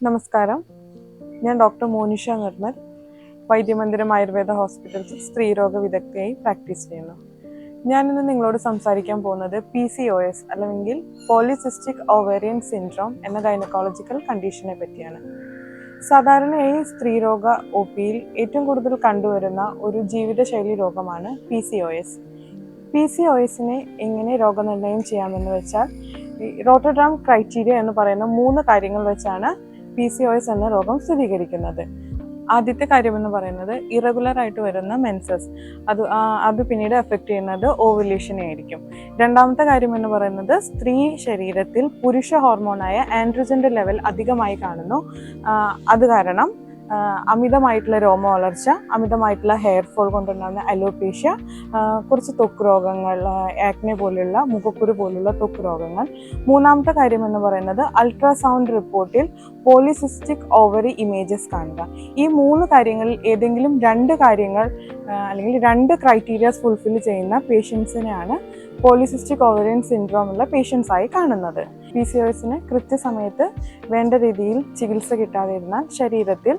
നമസ്കാരം. ഞാൻ doctor Monisha Nirmal, Vaidyamandiram Ayurveda hospitals സ്ത്രീരോഗ വിദഗ്ധയായി പ്രാക്ടീസ് ചെയ്യുന്നു. ഞാനിന്ന് നിങ്ങളോട് സംസാരിക്കാൻ പോകുന്നത് PCOS അല്ലെങ്കിൽ പോളിസിസ്റ്റിക് ഓവേറിയൻ സിൻഡ്രോം എന്ന ഗൈനക്കോളജിക്കൽ കണ്ടീഷനെ പറ്റിയാണ്. സാധാരണയായി സ്ത്രീരോഗ OPയിൽ ഏറ്റവും കൂടുതൽ കണ്ടുവരുന്ന ഒരു ജീവിതശൈലി രോഗമാണ് PCOS. PCOSനെ എങ്ങനെ രോഗനിർണയം ചെയ്യാമെന്ന് വെച്ചാൽ റോട്ടർഡാം ക്രൈറ്റീരിയ എന്ന് പറയുന്ന 3 കാര്യങ്ങൾ വെച്ചാണ് PCOS എന്ന രോഗം സ്ഥിരീകരിക്കുന്നത്. ആദ്യത്തെ കാര്യമെന്ന് പറയുന്നത് ഇറഗുലർ ആയിട്ട് വരുന്ന മെൻസസ്, അത് പിന്നീട് എഫക്റ്റ് ചെയ്യുന്നത് ഓവുലേഷനെ ആയിരിക്കും. രണ്ടാമത്തെ കാര്യം എന്ന് പറയുന്നത് സ്ത്രീ ശരീരത്തിൽ പുരുഷ ഹോർമോണായ ആൻഡ്രോജന്റെ ലെവൽ അധികമായി കാണുന്നു. അത് കാരണം അമിതമായിട്ടുള്ള രോമ വളർച്ച, അമിതമായിട്ടുള്ള ഹെയർ ഫോൾ കൊണ്ടുണ്ടാകുന്ന അലോപേഷ്യ, കുറച്ച് ത്വക്ക് രോഗങ്ങൾ, ആക്നെ പോലുള്ള, മുഖക്കുരു പോലുള്ള ത്വക്ക് രോഗങ്ങൾ. മൂന്നാമത്തെ കാര്യം എന്ന് പറയുന്നത് അൾട്രാസൗണ്ട് റിപ്പോർട്ടിൽ പോളിസിസ്റ്റിക് ഓവറി ഇമേജസ് കാണുക. ഈ 3 കാര്യങ്ങളിൽ ഏതെങ്കിലും 2 കാര്യങ്ങൾ അല്ലെങ്കിൽ 2 ക്രൈറ്റീരിയാസ് ഫുൾഫിൽ ചെയ്യുന്ന പേഷ്യൻസിനെയാണ് പോളിസിസ്റ്റിക് ഓവറിയൻ സിൻഡ്രോം ഉള്ള പേഷ്യൻസ് ആയി കാണുന്നത്. PCOSന് കൃത്യസമയത്ത് വേണ്ട രീതിയിൽ ചികിത്സ കിട്ടാതിരുന്നാൽ ശരീരത്തിൽ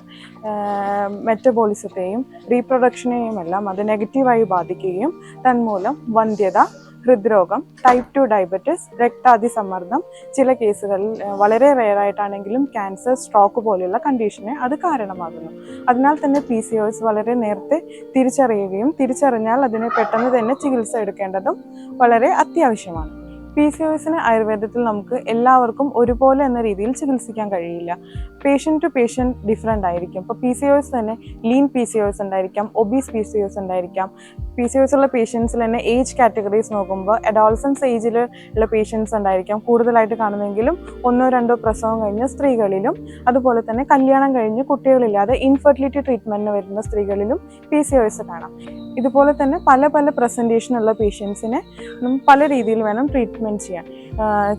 മെറ്റബോളിസത്തെയും റീപ്രൊഡക്ഷനെയും എല്ലാം അത് നെഗറ്റീവായി ബാധിക്കുകയും തന്മൂലം വന്ധ്യത, ഹൃദ്രോഗം, ടൈപ്പ് 2 ഡയബറ്റിസ്, രക്താതിസമ്മർദ്ദം, ചില കേസുകളിൽ വളരെ റെയറായിട്ടാണെങ്കിലും ക്യാൻസർ, സ്ട്രോക്ക് പോലെയുള്ള കണ്ടീഷനെ അത് കാരണമാകുന്നു. അതിനാൽ തന്നെ PCOS വളരെ നേരത്തെ തിരിച്ചറിയുകയും തിരിച്ചറിഞ്ഞാൽ അതിനെ പെട്ടെന്ന് തന്നെ ചികിത്സ എടുക്കേണ്ടതും വളരെ അത്യാവശ്യമാണ്. PCOSന് ആയുർവേദത്തിൽ നമുക്ക് എല്ലാവർക്കും ഒരുപോലെ എന്ന രീതിയിൽ ചികിത്സിക്കാൻ കഴിയില്ല. പേഷ്യൻ്റ് ടു പേഷ്യൻ്റ് ഡിഫറെൻ്റ് ആയിരിക്കും. ഇപ്പോൾ PCOS തന്നെ ലീൻ PCOS ഉണ്ടായിരിക്കാം, ഒബീസ് PCOS ഉണ്ടായിരിക്കാം. PCOS ഉള്ള പേഷ്യൻസിൽ തന്നെ ഏജ് കാറ്റഗറീസ് നോക്കുമ്പോൾ അഡോളസൻസ് ഏജിൽ ഉള്ള പേഷ്യൻസ് ഉണ്ടായിരിക്കാം കൂടുതലായിട്ട് കാണുമെങ്കിലും 1-2 പ്രസവം കഴിഞ്ഞ സ്ത്രീകളിലും, അതുപോലെ തന്നെ കല്യാണം കഴിഞ്ഞ് കുട്ടികളില്ലാതെ ഇൻഫെർട്ടിലിറ്റി ട്രീറ്റ്മെൻറ്റിന് വരുന്ന സ്ത്രീകളിലും PCOS കാണാം. ഇതുപോലെ തന്നെ പല പ്രസൻറ്റേഷനുള്ള പേഷ്യൻസിനെ പല രീതിയിൽ വേണം ട്രീറ്റ്മെൻറ്റ് ചെയ്യാൻ.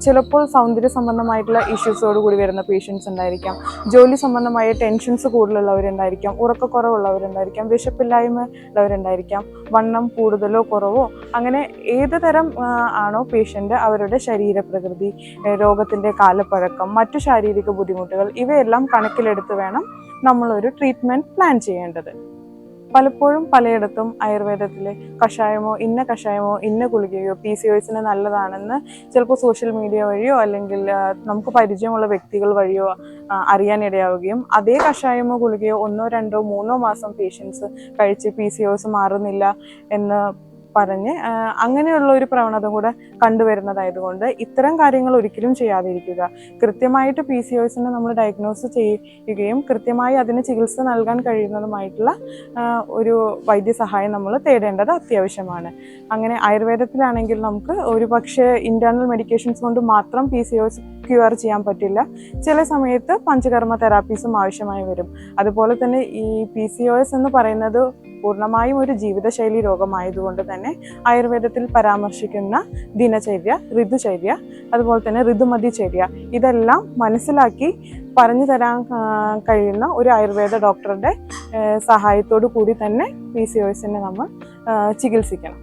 ചിലപ്പോൾ സൗന്ദര്യ സംബന്ധമായിട്ടുള്ള ഇഷ്യൂസോടുകൂടി വരുന്ന പേഷ്യൻസ് ഉണ്ടായിരിക്കാം, ജോലി സംബന്ധമായ ടെൻഷൻസ് കൂടുതലുള്ളവരുണ്ടായിരിക്കാം, ഉറക്കക്കുറവുള്ളവരുണ്ടായിരിക്കാം, വിശപ്പില്ലായ്മ ഉള്ളവരുണ്ടായിരിക്കാം, വണ്ണം കൂടുതലോ കുറവോ, അങ്ങനെ ഏത് തരം ആണോ പേഷ്യൻ്റ് അവരുടെ ശരീരപ്രകൃതി, രോഗത്തിൻ്റെ കാലപ്പഴക്കം, മറ്റു ശാരീരിക ബുദ്ധിമുട്ടുകൾ ഇവയെല്ലാം കണക്കിലെടുത്ത് വേണം നമ്മളൊരു ട്രീറ്റ്മെൻറ്റ് പ്ലാൻ ചെയ്യേണ്ടത്. പലപ്പോഴും പലയിടത്തും ആയുർവേദത്തിലെ കഷായമോ ഇന്ന ഗുളികയോ PCOSന് നല്ലതാണെന്ന് ചിലപ്പോൾ സോഷ്യൽ മീഡിയ വഴിയോ അല്ലെങ്കിൽ നമുക്ക് പരിചയമുള്ള വ്യക്തികൾ വഴിയോ അറിയാനിടയാവുകയും അതേ കഷായമോ ഗുളികയോ 1-2-3 മാസം പേഷ്യൻസ് കഴിച്ച് PCOS മാറുന്നില്ല എന്ന് പറഞ്ഞ് അങ്ങനെയുള്ള ഒരു പ്രവണത കൂടെ കണ്ടുവരുന്നതായതുകൊണ്ട് ഇത്തരം കാര്യങ്ങൾ ഒരിക്കലും ചെയ്യാതിരിക്കുക. കൃത്യമായിട്ട് PCOSനെ നമ്മൾ ഡയഗ്നോസ് ചെയ്യുകയും കൃത്യമായി അതിന് ചികിത്സ നൽകാൻ കഴിയുന്നതുമായിട്ടുള്ള ഒരു വൈദ്യസഹായം നമ്മൾ തേടേണ്ടത് അത്യാവശ്യമാണ്. അങ്ങനെ ആയുർവേദത്തിലാണെങ്കിൽ നമുക്ക് ഒരു പക്ഷേ ഇൻറ്റേർണൽ മെഡിക്കേഷൻസ് കൊണ്ട് മാത്രം PCOS ക്യൂർ ചെയ്യാൻ പറ്റില്ല. ചില സമയത്ത് പഞ്ചകർമ്മ തെറാപ്പീസും ആവശ്യമായി വരും. അതുപോലെ തന്നെ ഈ PCOS എന്ന് പറയുന്നത് പൂർണ്ണമായും ഒരു ജീവിതശൈലി രോഗമായതുകൊണ്ട് തന്നെ ആയുർവേദത്തിൽ പരാമർശിക്കുന്ന ദിനചര്യ, ഋതുചര്യ, അതുപോലെ തന്നെ ഋതുമതിചര്യ ഇതെല്ലാം മനസ്സിലാക്കി പറഞ്ഞു തരാൻ കഴിയുന്ന ഒരു ആയുർവേദ ഡോക്ടറുടെ സഹായത്തോടു കൂടി തന്നെ PCOSനെ നമ്മൾ ചികിത്സിക്കണം.